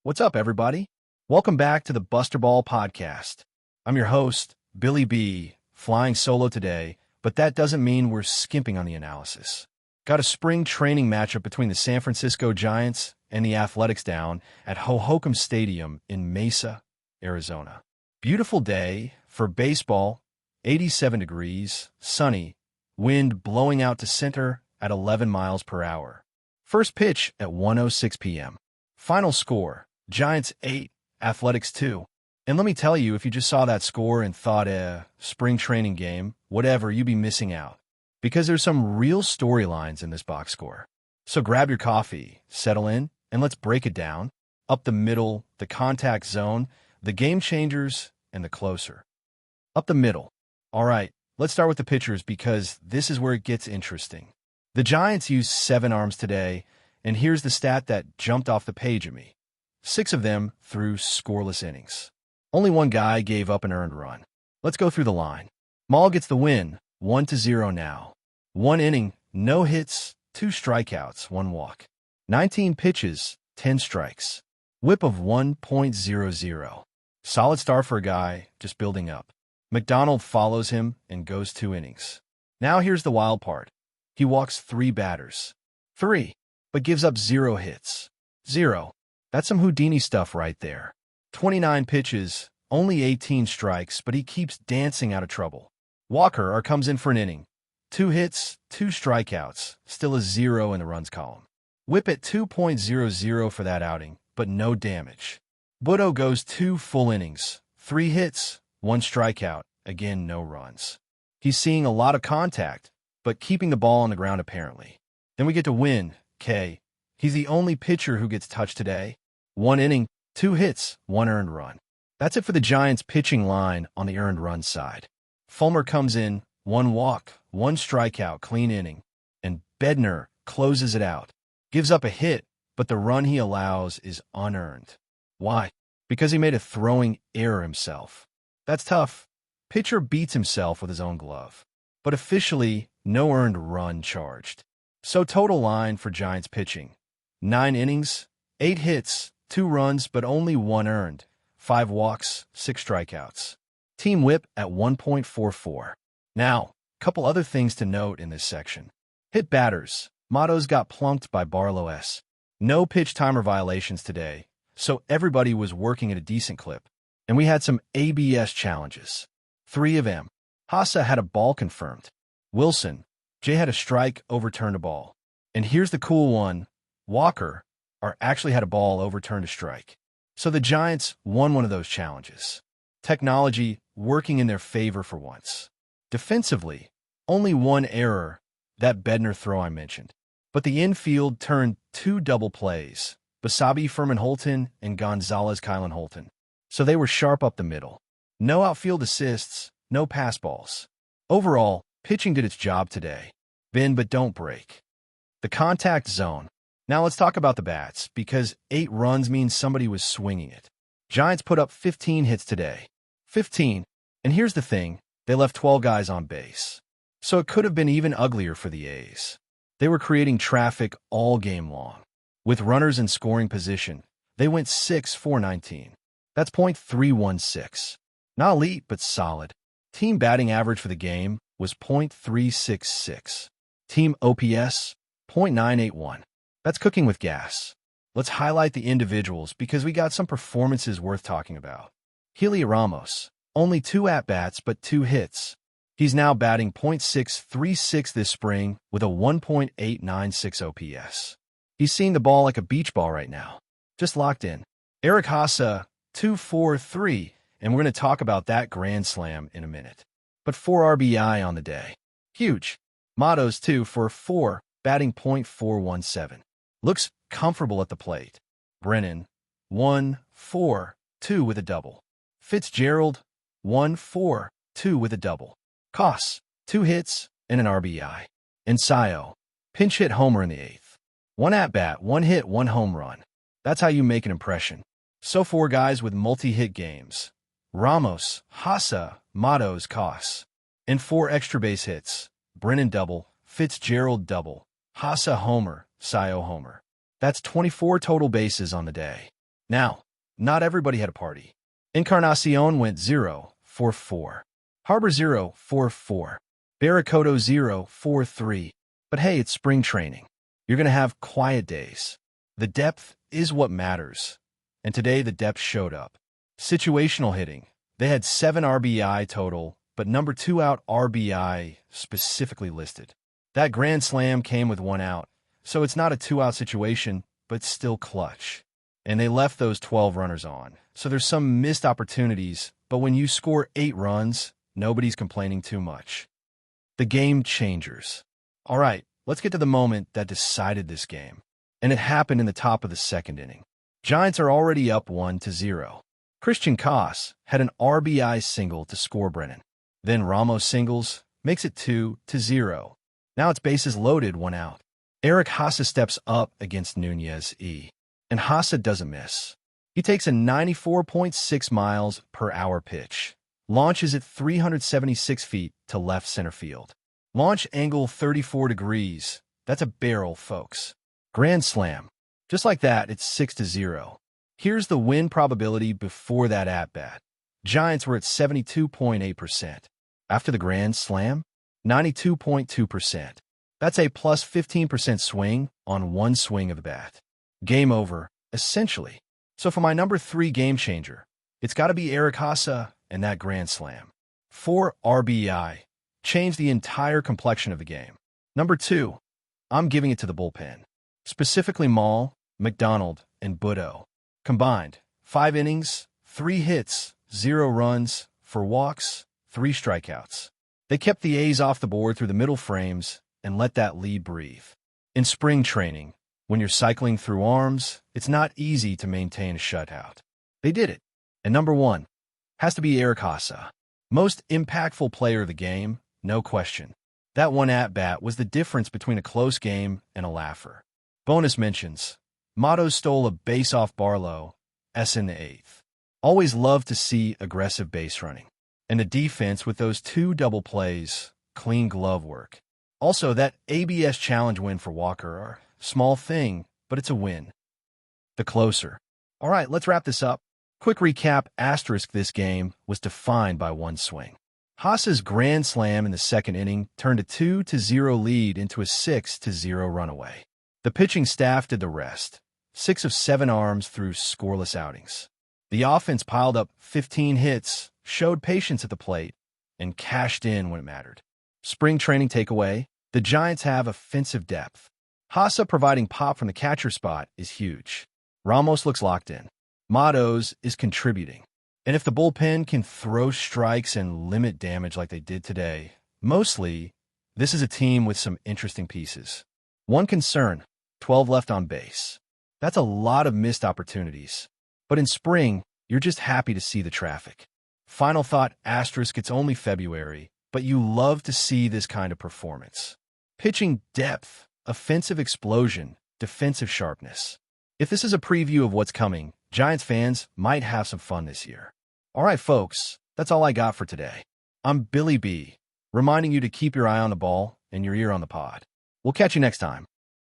What's up, everybody? Welcome back to the Buster Ball Podcast. I'm your host, Billy B, flying solo today, but that doesn't mean we're skimping on the analysis. Got a spring training matchup between the San Francisco Giants and the Athletics down at Hohokam Stadium in Mesa, Arizona. Beautiful day for baseball, 87 degrees, sunny, wind blowing out to center at 11 miles per hour. First pitch at 1:06 p.m. Final score, Giants 8, Athletics 2. And let me tell you, if you just saw that score and thought, spring training game, whatever, you'd be missing out. Because there's some real storylines in this box score. So grab your coffee, settle in, and let's break it down. Up the middle, the contact zone, the game changers, and the closer. Up the middle. All right, let's start with the pitchers because this is where it gets interesting. The Giants used 7 arms today, and here's the stat that jumped off the page at me. 6 of them threw scoreless innings. Only one guy gave up an earned run. Let's go through the line. Maul gets the win, 1-0 now. 1 inning, no hits, 2 strikeouts, 1 walk. 19 pitches, 10 strikes. Whip of 1.00. Solid start for a guy just building up. McDonald follows him and goes 2 innings. Now here's the wild part. He walks 3 batters. 3. But gives up 0 hits. 0. That's some Houdini stuff right there. 29 pitches, only 18 strikes, but he keeps dancing out of trouble. Walker comes in for an inning. 2 hits, 2 strikeouts, still a 0 in the runs column. Whip at 2.00 for that outing, but no damage. Butto goes 2 full innings, 3 hits, 1 strikeout, again no runs. He's seeing a lot of contact, but keeping the ball on the ground apparently. Then we get to Win, K. He's the only pitcher who gets touched today. 1 inning, 2 hits, 1 earned run. That's it for the Giants' pitching line on the earned run side. Fulmer comes in, 1 walk, 1 strikeout, clean inning. And Bednar closes it out. Gives up a hit, but the run he allows is unearned. Why? Because he made a throwing error himself. That's tough. Pitcher beats himself with his own glove. But officially, no earned run charged. So total line for Giants pitching. 9 innings, 8 hits, 2 runs, but only 1 earned. 5 walks, 6 strikeouts. Team whip at 1.44. Now, a couple other things to note in this section. Hit batters. Matos got plunked by Barlow S. No pitch timer violations today, so everybody was working at a decent clip. And we had some ABS challenges. 3 of them. Hassa had a ball confirmed. Wilson, Jay had a strike, overturned a ball. And here's the cool one. Walker actually had a ball overturned a strike. So the Giants won one of those challenges. Technology working in their favor for once. Defensively, only 1 error, that Bednar throw I mentioned. But the infield turned 2 double plays, Basabe Furman Holton and Gonzalez Kylan Holton. So they were sharp up the middle. No outfield assists, no pass balls. Overall, pitching did its job today. Bend but don't break. The contact zone. Now let's talk about the bats, because 8 runs means somebody was swinging it. Giants put up 15 hits today. 15. And here's the thing, they left 12 guys on base. So it could have been even uglier for the A's. They were creating traffic all game long. With runners in scoring position, they went 6-4-19. That's .316. Not elite, but solid. Team batting average for the game was .366. Team OPS, .981. That's cooking with gas. Let's highlight the individuals because we got some performances worth talking about. Heliot Ramos, only 2 at-bats but 2 hits. He's now batting .636 this spring with a 1.896 OPS. He's seeing the ball like a beach ball right now. Just locked in. Eric Hassa, 2-4-3, and we're going to talk about that grand slam in a minute. But 4 RBI on the day. Huge. Matos 2-for-4, batting .417. Looks comfortable at the plate. Brennan, 1-4-2 with a double. Fitzgerald, 1-4-2 with a double. Koss, 2 hits and an RBI. And Sayo, pinch hit homer in the 8th. 1 at-bat, 1 hit, 1 home run. That's how you make an impression. So 4 guys with multi-hit games. Ramos, Hassa, Matos, Koss. And 4 extra base hits. Brennan double, Fitzgerald double, Hassa homer, Sayo homer. That's 24 total bases on the day. Now, not everybody had a party. Encarnacion went 0-4-4. Harbor 0-4-4. Baracoto 0-4-3. But hey, it's spring training. You're going to have quiet days. The depth is what matters. And today the depth showed up. Situational hitting. They had 7 RBI total, but number 2 out RBI specifically listed. That grand slam came with 1 out, so it's not a 2-out situation, but still clutch. And they left those 12 runners on. So there's some missed opportunities, but when you score 8 runs, nobody's complaining too much. The game changers. All right, let's get to the moment that decided this game. And it happened in the top of the second inning. Giants are already up 1-0. Christian Koss had an RBI single to score Brennan. Then Ramos singles, makes it 2-0. Now it's bases loaded, 1 out. Eric Haase steps up against Nunez E. And Haase doesn't miss. He takes a 94.6 miles per hour pitch, launches at 376 feet to left center field. Launch angle 34 degrees. That's a barrel, folks. Grand slam. Just like that, it's 6-0. Here's the win probability before that at-bat. Giants were at 72.8%. After the grand slam, 92.2%. That's a plus 15% swing on 1 swing of the bat. Game over, essentially. So for my number 3 game changer, it's got to be Eric Haase and that grand slam. 4 RBI. Changed the entire complexion of the game. Number 2, I'm giving it to the bullpen. Specifically Maul, McDonald, and Budo. Combined, 5 innings, 3 hits, 0 runs, 4 walks, 3 strikeouts. They kept the A's off the board through the middle frames and let that lead breathe. In spring training, when you're cycling through arms, it's not easy to maintain a shutout. They did it. And number 1 has to be Eric Haase. Most impactful player of the game, no question. That 1 at-bat was the difference between a close game and a laugher. Bonus mentions. Matos stole a base off Barlow, S in the 8th. Always loved to see aggressive base running. And the defense with those 2 double plays, clean glove work. Also, that ABS challenge win for Walker are small thing, but it's a win. The closer. All right, let's wrap this up. Quick recap, asterisk this game was defined by 1 swing. Haase's grand slam in the second inning turned a 2-0 lead into a 6-0 runaway. The pitching staff did the rest. 6 of 7 arms through scoreless outings. The offense piled up 15 hits, showed patience at the plate, and cashed in when it mattered. Spring training takeaway, the Giants have offensive depth. Haase providing pop from the catcher spot is huge. Ramos looks locked in. Matos is contributing. And if the bullpen can throw strikes and limit damage like they did today, mostly, this is a team with some interesting pieces. One concern, 12 left on base. That's a lot of missed opportunities. But in spring, you're just happy to see the traffic. Final thought, asterisk, it's only February, but you love to see this kind of performance. Pitching depth, offensive explosion, defensive sharpness. If this is a preview of what's coming, Giants fans might have some fun this year. All right, folks, that's all I got for today. I'm Billy B, reminding you to keep your eye on the ball and your ear on the pod. We'll catch you next time.